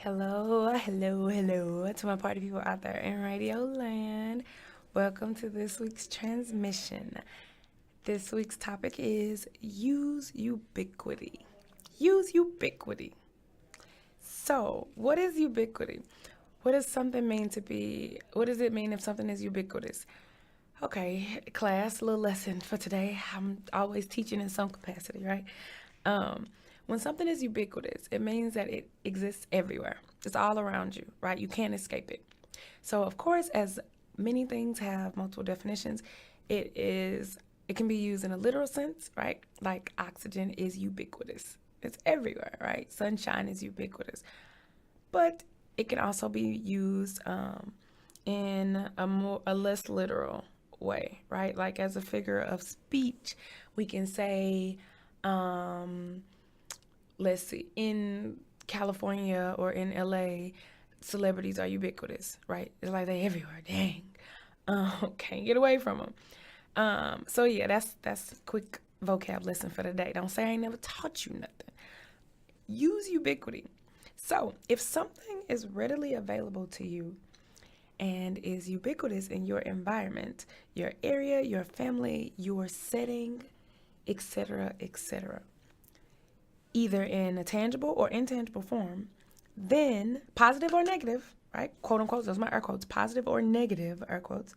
Hello to my party people out there in Radio Land. Welcome to this week's transmission. This week's topic is use ubiquity. Use ubiquity. So, what is ubiquity? What does something mean to be? What does it mean if something is ubiquitous? Okay, class, little lesson for today. I'm always teaching in some capacity, right? Um, when something is ubiquitous, it means that it exists everywhere. It's all around you, right? You can't escape it. So, of course, as many things have multiple definitions, it can be used in a literal sense, right? Like oxygen is ubiquitous. It's everywhere, right? Sunshine is ubiquitous. But it can also be used in a less literal way, right? Like as a figure of speech, we can say, um, let's see, in California or in LA, celebrities are ubiquitous, right? It's like they everywhere. Dang, can't get away from them. So yeah, that's a quick vocab lesson for the day. Don't say I ain't never taught you nothing. Use ubiquity. So if something is readily available to you and is ubiquitous in your environment, your area, your family, your setting, etc., etc., either in a tangible or intangible form, then positive or negative, right? Quote unquote, those are my air quotes, positive or negative air quotes,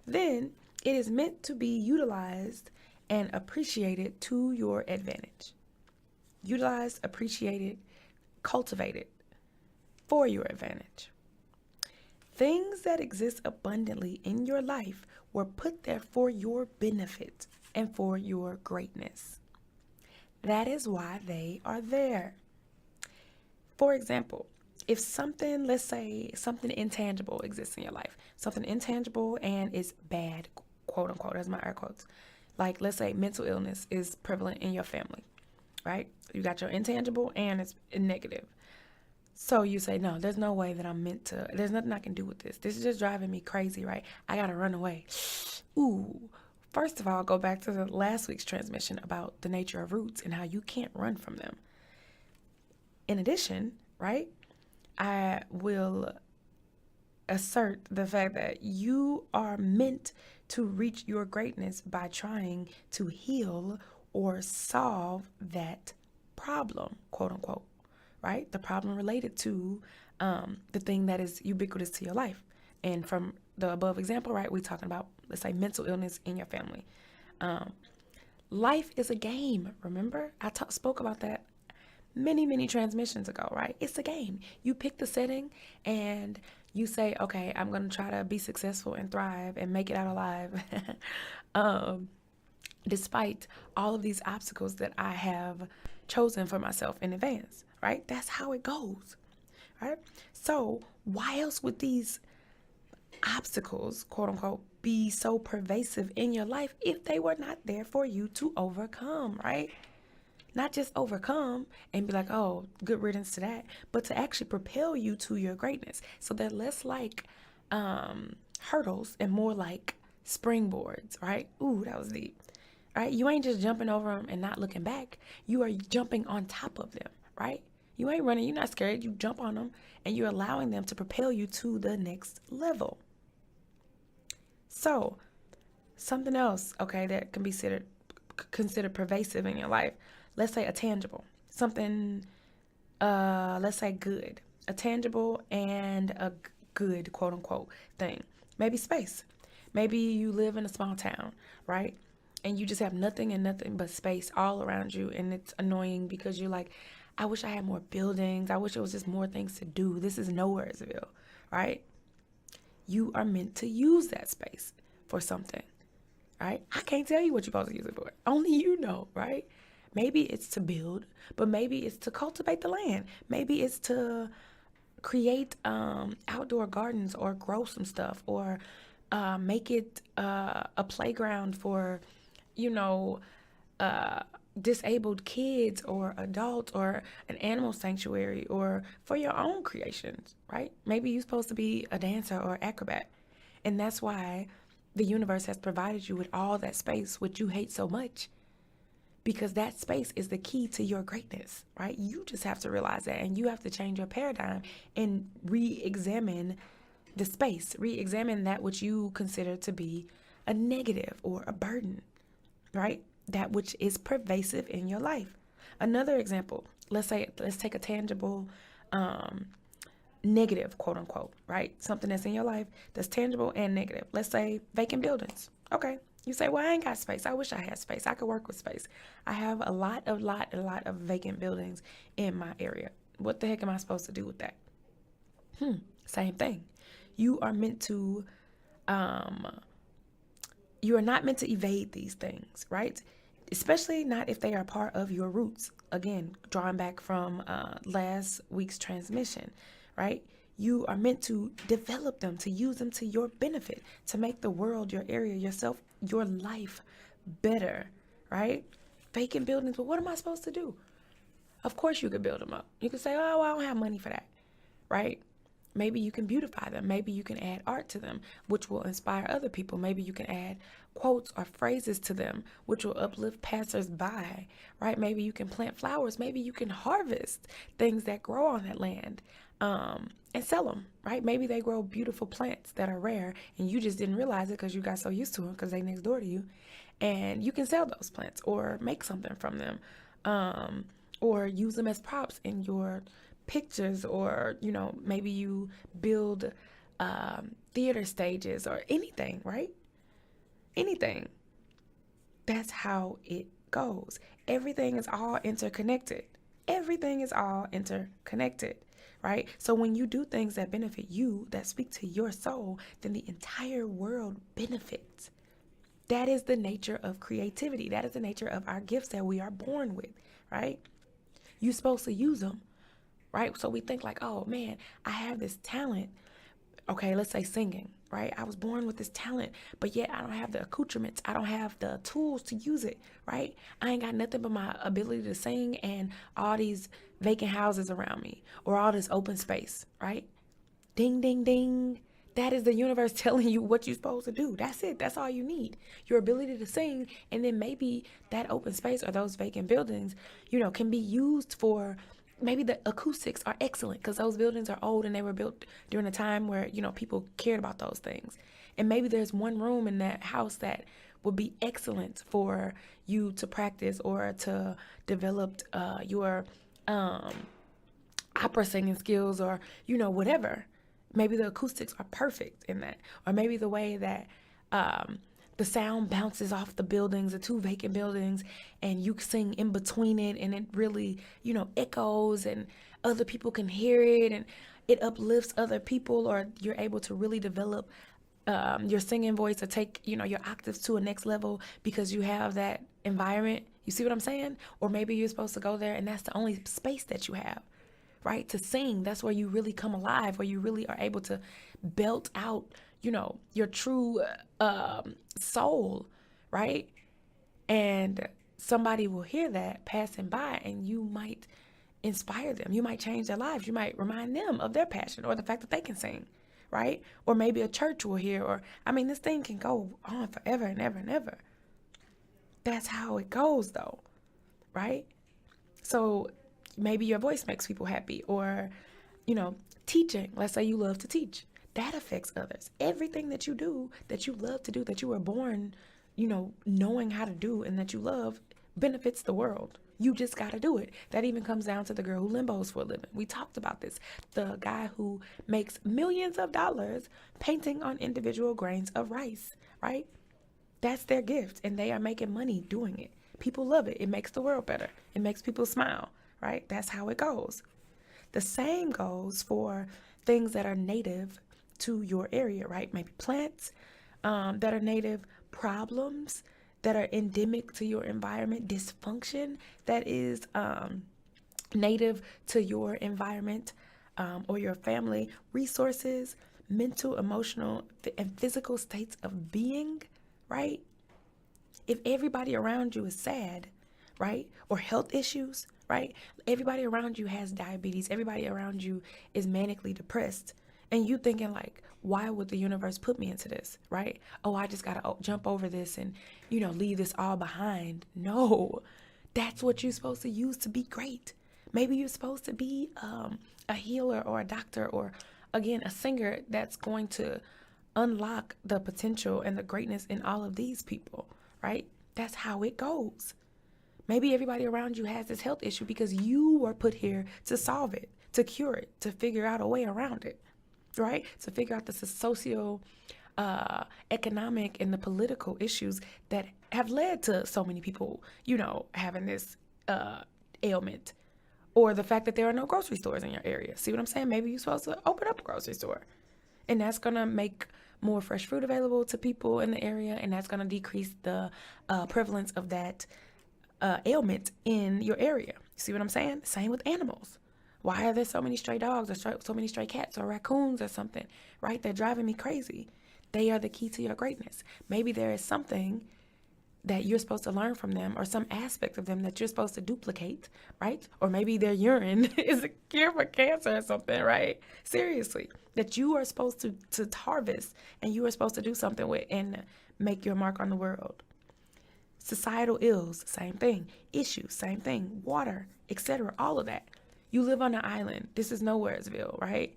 then it is meant to be utilized and appreciated to your advantage. Utilized, appreciated, cultivated for your advantage. Things that exist abundantly in your life were put there for your benefit and for your greatness. That is why they are there. For example, if something, let's say something intangible exists in your life, something intangible and is bad, quote unquote, as my air quotes, like let's say mental illness is prevalent in your family, right? You got your intangible and it's negative. So you say, no, there's no way that I'm meant to, there's nothing I can do with this. This is just driving me crazy, right? I got to run away. Ooh, first of all, go back to the last week's transmission about the nature of roots and how you can't run from them. In addition, right, I will assert the fact that you are meant to reach your greatness by trying to heal or solve that problem, quote unquote, right? The problem related to the thing that is ubiquitous to your life. And from the above example, right, we're talking about, let's say, mental illness in your family. Life is a game, remember? Spoke about that many transmissions ago, right? It's a game. You pick the setting and you say, okay, I'm going to try to be successful and thrive and make it out alive. Despite all of these obstacles that I have chosen for myself in advance, right? That's how it goes, right? So why else would these obstacles, quote unquote, be so pervasive in your life if they were not there for you to overcome, right? Not just overcome and be like, oh, good riddance to that, but to actually propel you to your greatness. So they're less like hurdles and more like springboards, right? Ooh, that was deep, right? You ain't just jumping over them and not looking back. You are jumping on top of them, right? You ain't running, you're not scared. You jump on them and you're allowing them to propel you to the next level. So, something else, okay, that can be considered pervasive in your life. Let's say a tangible, something, let's say good, a tangible and a good, quote unquote, thing. Maybe space. Maybe you live in a small town, right? And you just have nothing and nothing but space all around you. And it's annoying because you're like, I wish I had more buildings. I wish there was just more things to do. This is Nowheresville, right? You are meant to use that space for something, right? I can't tell you what you're supposed to use it for. Only you know, right? Maybe it's to build, but maybe it's to cultivate the land. Maybe it's to create outdoor gardens or grow some stuff or make it a playground for, you know, disabled kids or adults or an animal sanctuary or for your own creations, right? Maybe you're supposed to be a dancer or acrobat. And that's why the universe has provided you with all that space, which you hate so much, because that space is the key to your greatness, right? You just have to realize that, and you have to change your paradigm and re-examine the space, re-examine that which you consider to be a negative or a burden, right? That which is pervasive in your life. Another example, let's take a tangible negative, quote unquote, right? Something that's in your life that's tangible and negative. Let's say vacant buildings. Okay. You say, well, I ain't got space. I wish I had space. I could work with space. I have a lot of vacant buildings in my area. What the heck am I supposed to do with that? Same thing. You are meant to, you are not meant to evade these things, right? Especially not if they are part of your roots. Again, drawing back from last week's transmission, right? You are meant to develop them, to use them to your benefit, to make the world, your area, yourself, your life better, right? Vacant buildings, but what am I supposed to do? Of course you could build them up. You could say, oh, I don't have money for that, right? Maybe you can beautify them. Maybe you can add art to them, which will inspire other people. Maybe you can add quotes or phrases to them, which will uplift passers-by, right? Maybe you can plant flowers. Maybe you can harvest things that grow on that land and sell them, right? Maybe they grow beautiful plants that are rare and you just didn't realize it because you got so used to them because they next door to you. And you can sell those plants or make something from them, or use them as props in your pictures, or maybe you build theater stages or anything, right? Anything. That's how it goes. Everything is all interconnected. Everything is all interconnected, right? So when you do things that benefit you, that speak to your soul, then the entire world benefits. That is the nature of creativity. That is the nature of our gifts that we are born with, right? You're supposed to use them, right? So we think like, oh man, I have this talent. Okay, let's say singing, right? I was born with this talent, but yet I don't have the accoutrements. I don't have the tools to use it, right? I ain't got nothing but my ability to sing and all these vacant houses around me or all this open space, right? Ding, ding, ding. That is the universe telling you what you're supposed to do. That's it. That's all you need. Your ability to sing, and then maybe that open space or those vacant buildings, can be used for, maybe the acoustics are excellent because those buildings are old and they were built during a time where, people cared about those things. And maybe there's one room in that house that would be excellent for you to practice or to develop your opera singing skills or, whatever. Maybe the acoustics are perfect in that. Or maybe the way that the sound bounces off the buildings, the two vacant buildings, and you sing in between it, and it really, echoes, and other people can hear it, and it uplifts other people, or you're able to really develop your singing voice or take, your octaves to a next level because you have that environment. You see what I'm saying? Or maybe you're supposed to go there and that's the only space that you have, right? To sing. That's where you really come alive, where you really are able to belt out, your true soul, right? And somebody will hear that passing by and you might inspire them. You might change their lives. You might remind them of their passion or the fact that they can sing, right? Or maybe a church will hear, or, this thing can go on forever and ever and ever. That's how it goes though, right? So maybe your voice makes people happy, or, teaching. Let's say you love to teach. That affects others. Everything that you do, that you love to do, that you were born, knowing how to do and that you love, benefits the world. You just got to do it. That even comes down to the girl who limbos for a living. We talked about this. The guy who makes millions of dollars painting on individual grains of rice, right? That's their gift, and they are making money doing it. People love it. It makes the world better. It makes people smile, right? That's how it goes. The same goes for things that are native to your area, right? Maybe plants that are native, problems that are endemic to your environment, dysfunction that is native to your environment or your family, resources, mental, emotional, and physical states of being, right? If everybody around you is sad, right? Or health issues, right? Everybody around you has diabetes. Everybody around you is manically depressed. And you thinking like, why would the universe put me into this, right? Oh, I just got to jump over this and, leave this all behind. No, That's what you're supposed to use to be great. Maybe you're supposed to be a healer or a doctor or, again, a singer that's going to unlock the potential and the greatness in all of these people, right? That's how it goes. Maybe everybody around you has this health issue because you were put here to solve it, to cure it, to figure out a way around it, right? To figure out the socio economic and the political issues that have led to so many people, having this ailment, or the fact that there are no grocery stores in your area. See what I'm saying? Maybe you're supposed to open up a grocery store, and that's going to make more fresh fruit available to people in the area, and that's going to decrease the prevalence of that ailment in your area. See what I'm saying? Same with animals. Why are there so many stray dogs or so many stray cats or raccoons or something, right? They're driving me crazy. They are the key to your greatness. Maybe there is something that you're supposed to learn from them, or some aspect of them that you're supposed to duplicate, right? Or maybe their urine is a cure for cancer or something, right? Seriously, that you are supposed to harvest, and you are supposed to do something with and make your mark on the world. Societal ills, same thing. Issues, same thing. Water, etc. All of that. You live on an island. This is Nowheresville, right?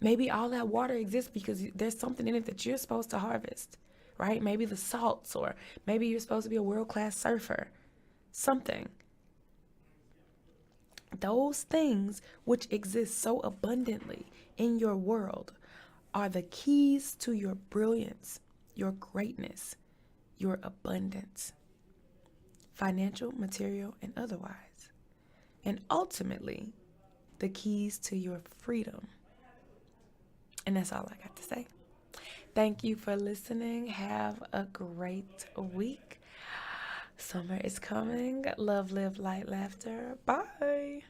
Maybe all that water exists because there's something in it that you're supposed to harvest, right? Maybe the salts, or maybe you're supposed to be a world-class surfer. Something. Those things which exist so abundantly in your world are the keys to your brilliance, your greatness, your abundance, financial, material, and otherwise. And ultimately, the keys to your freedom. And that's all I got to say. Thank you for listening. Have a great week. Summer is coming. Love, live, light, laughter. Bye.